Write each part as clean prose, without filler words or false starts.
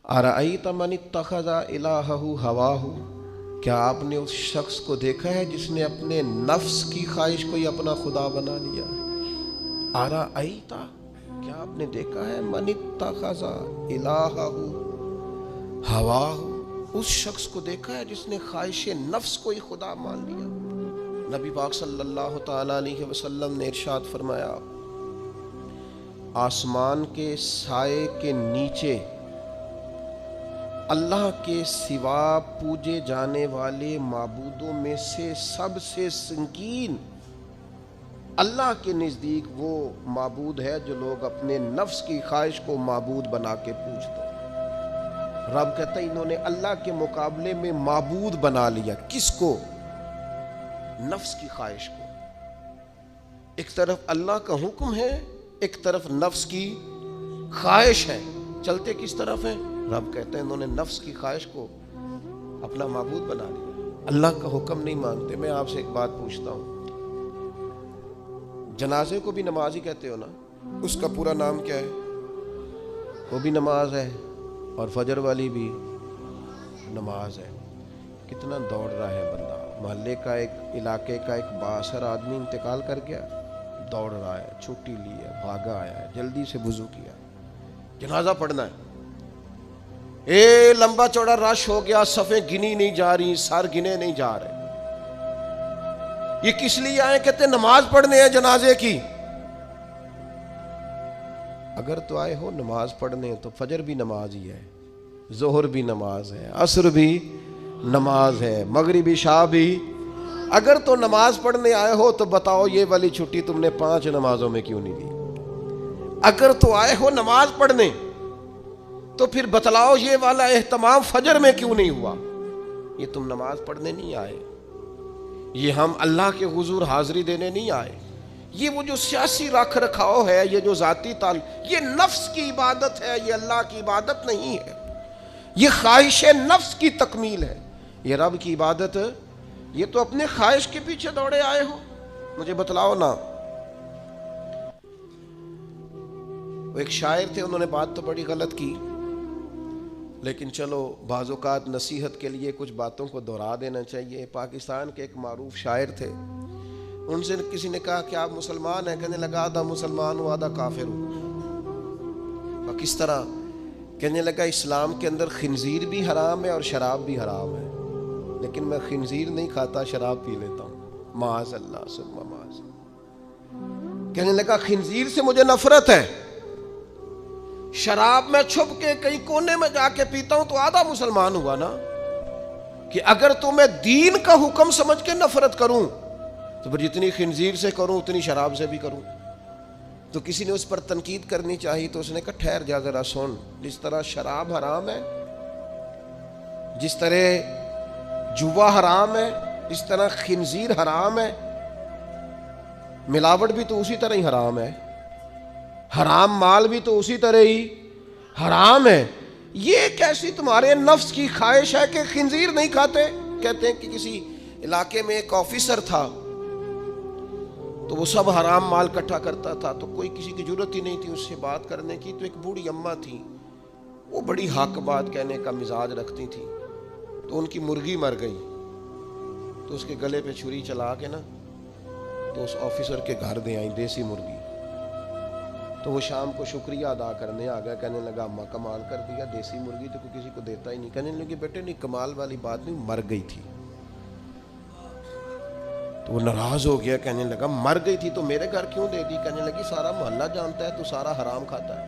अरअयत मन इत्तखज़ इलाहहु हवाहु, क्या आपने उस शख्स को देखा है जिसने अपने नफ्स की ख्वाहिश को ही अपना खुदा बना लिया? अरअयत, क्या आपने देखा है मन इत्तखज़ इलाहहु हवाहु, उस शख्स को देखा है जिसने ख्वाहिश नफ्स को ही खुदा मान लिया? नबी पाक सल्लल्लाहु ताला अलैहि वसल्लम ने इरशाद फरमाया, आसमान के साए के नीचे अल्लाह के सिवा पूजे जाने वाले माबूदों में से सबसे संगीन अल्लाह के नज़दीक वो माबूद है जो लोग अपने नफ्स की ख्वाहिश को माबूद बना के पूजते हैं। रब कहता है इन्होंने अल्लाह के मुकाबले में माबूद बना लिया। किसको? नफ्स की ख्वाहिश को। एक तरफ अल्लाह का हुक्म है, एक तरफ नफ्स की ख्वाहिश है। चलते किस तरफ है? रब कहते हैं इन्होंने नफ्स की ख्वाहिश को अपना माबूद बना लिया, अल्लाह का हुक्म नहीं मानते। मैं आपसे एक बात पूछता हूँ, जनाजे को भी नमाज ही कहते हो ना? उसका पूरा नाम क्या है? वो भी नमाज है और फजर वाली भी नमाज है। कितना दौड़ रहा है बंदा। मोहल्ले का एक इलाके का एक बासर आदमी इंतकाल कर गया, दौड़ रहा है, छुट्टी ली है, भागा आया है, जल्दी से वुजू किया, जनाजा पढ़ना है। लंबा चौड़ा रश हो गया, सफ़ें गिनी नहीं जा रही, सर गिने नहीं जा रहे। ये किस लिए आए? कहते नमाज पढ़ने हैं जनाजे की। अगर तो आए हो नमाज पढ़ने तो फजर भी नमाज ही है, जोहर भी नमाज है, असर भी नमाज है, मगरिबी शाह भी। अगर तो नमाज पढ़ने आए हो तो बताओ ये वाली छुट्टी तुमने 5 नमाजों में क्यों नहीं ली? अगर तो आए हो नमाज पढ़ने तो फिर बतलाओ ये वाला एहतमाम फजर में क्यों नहीं हुआ? ये तुम नमाज पढ़ने नहीं आए, ये हम अल्लाह के हुजूर हाजिरी देने नहीं आए। ये वो जो सियासी रख रखाव है, ये जो जाती ताल, ये नफ्स की इबादत है, ये अल्लाह की इबादत नहीं है। ये ख्वाहिश नफ्स की तकमील है। ये रब की इबादत, ये तो अपने ख्वाहिश के पीछे दौड़े आए हो। मुझे बतलाओ ना। वो एक शायर थे, उन्होंने बात तो बड़ी गलत की, लेकिन चलो बाज़-औक़ात नसीहत के लिए कुछ बातों को दोहरा देना चाहिए। पाकिस्तान के एक मारूफ शायर थे, उनसे किसी ने कहा कि आप मुसलमान हैं? कहने लगा आधा मुसलमान हूँ आधा काफिर हूँ। किस तरह? कहने लगा इस्लाम के अंदर खिंजीर भी हराम है और शराब भी हराम है, लेकिन मैं खिंजीर नहीं खाता, शराब पी लेता हूँ। माज़ अल्लाह सुम्मा माज़। कहने लगा खिंजीर से मुझे नफरत है, शराब में छुप के कहीं कोने में जाके पीता हूं, तो आधा मुसलमान हुआ ना। कि अगर तो मैं दीन का हुक्म समझ के नफरत करूं तो फिर जितनी खिंजीर से करूं उतनी शराब से भी करूं। तो किसी ने उस पर तनकीद करनी चाहिए, तो उसने कहा ठहर जा जरा सुन, जिस तरह शराब हराम है, जिस तरह जुआ हराम है, इस तरह खिंजीर हराम है, मिलावट भी तो उसी तरह ही हराम है, हराम माल भी तो उसी तरह ही हराम है। ये कैसी तुम्हारे नफ्स की ख्वाहिश है कि खिंजीर नहीं खाते? कहते हैं कि किसी इलाके में एक ऑफिसर था, तो वो सब हराम माल इकट्ठा करता था, तो कोई किसी की जरूरत ही नहीं थी उससे बात करने की। तो एक बूढ़ी अम्मा थी, वो बड़ी हक बात कहने का मिजाज रखती थी। तो उनकी मुर्गी मर गई, तो उसके गले पे छुरी चला के ना तो उस ऑफिसर के घर दे आई देसी मुर्गी। तो वो शाम को शुक्रिया अदा करने आ गया, कहने लगा अम्मा कमाल कर दिया, देसी मुर्गी तो कोई किसी को देता ही नहीं। कहने लगे बेटे नहीं, कमाल वाली बात नहीं, मर गई थी। तो वो नाराज हो गया, कहने लगा मर गई थी तो मेरे घर क्यों दे दी? कहने लगी सारा मोहल्ला जानता है तू सारा हराम खाता है।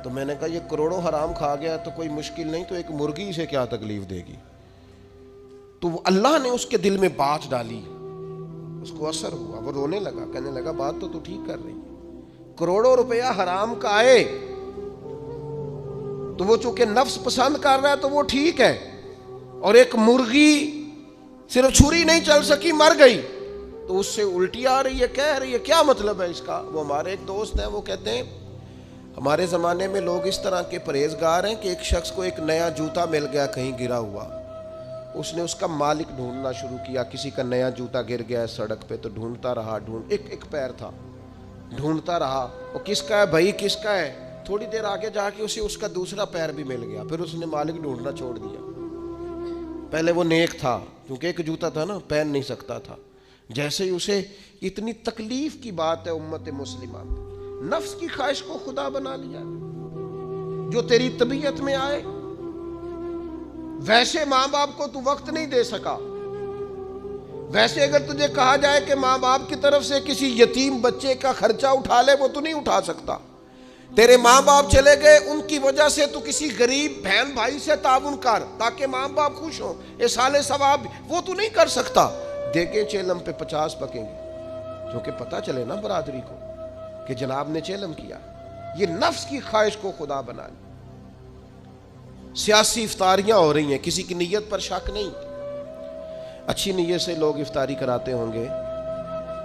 तो मैंने कहा ये करोड़ों हराम खा गया तो कोई मुश्किल नहीं, तो एक मुर्गी से क्या तकलीफ देगी? तो अल्लाह ने उसके दिल में बात डाली, उसको असर हुआ, वो रोने लगा, कहने लगा बात तो तू ठीक कर रही है, करोड़ों रुपया हराम का आए तो वो चूंकि नफ्स पसंद कर रहा है तो वो ठीक है, और एक मुर्गी सिर्फ छुरी नहीं चल सकी मर गई तो उससे उल्टी आ रही है, कह रही है, क्या मतलब है इसका? वो हमारे एक दोस्त हैं, वो कहते हैं हमारे ज़माने में लोग इस तरह के परहेजगार हैं कि एक शख्स को एक नया जूता मिल गया कहीं गिरा हुआ, उसने उसका मालिक ढूंढना शुरू किया। किसी का नया जूता गिर गया सड़क पे तो ढूंढता रहा, एक पैर था, ढूंढता रहा, वो किसका है भाई, किसका है? تھوڑی دیر آگے جا کے اسے اس کا دوسرا پیر بھی مل گیا، پھر اس نے مالک ڈھونڈنا چھوڑ دیا۔ پہلے وہ نیک تھا، کیونکہ ایک جوتا تھا نا، پہن نہیں سکتا تھا۔ جیسے ہی اسے اتنی تکلیف کی بات ہے امت مسلمہ، نفس کی خواہش کو خدا بنا لیا، جو تیری طبیعت میں آئے ویسے ماں باپ کو تو وقت نہیں دے سکا۔ ویسے اگر تجھے کہا جائے کہ ماں باپ کی طرف سے کسی یتیم بچے کا خرچہ اٹھا لے، وہ تو نہیں اٹھا سکتا۔ تیرے ماں باپ چلے گئے، ان کی وجہ سے تو کسی غریب بہن بھائی سے تعاون کر تاکہ ماں باپ خوش ہوں، احسان ثواب، وہ تو نہیں کر سکتا۔ دیکھیں چیلم پہ 50 پکیں گے، جو کہ پتہ چلے نا برادری کو کہ جناب نے چیلم کیا۔ یہ نفس کی خواہش کو خدا بنا لی۔ سیاسی افطاریاں ہو رہی ہیں، کسی کی نیت پر شک نہیں، اچھی نیت سے لوگ افطاری کراتے ہوں گے،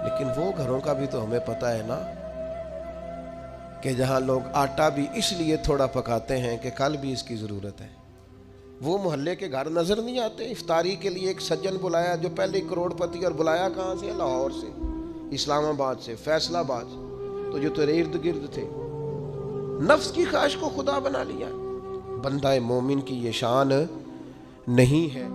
لیکن وہ گھروں کا بھی تو ہمیں پتہ ہے نا کہ جہاں لوگ آٹا بھی اس لیے تھوڑا پکاتے ہیں کہ کل بھی اس کی ضرورت ہے۔ وہ محلے کے گھر نظر نہیں آتے؟ افطاری کے لیے ایک سجن بلایا جو پہلے کروڑ پتی، اور بلایا کہاں سے؟ لاہور سے، اسلام آباد سے، فیصل آباد، تو جو تیرے ارد گرد تھے۔ نفس کی خواہش کو خدا بنا لیا۔ بندہ مومن کی یہ شان نہیں ہے۔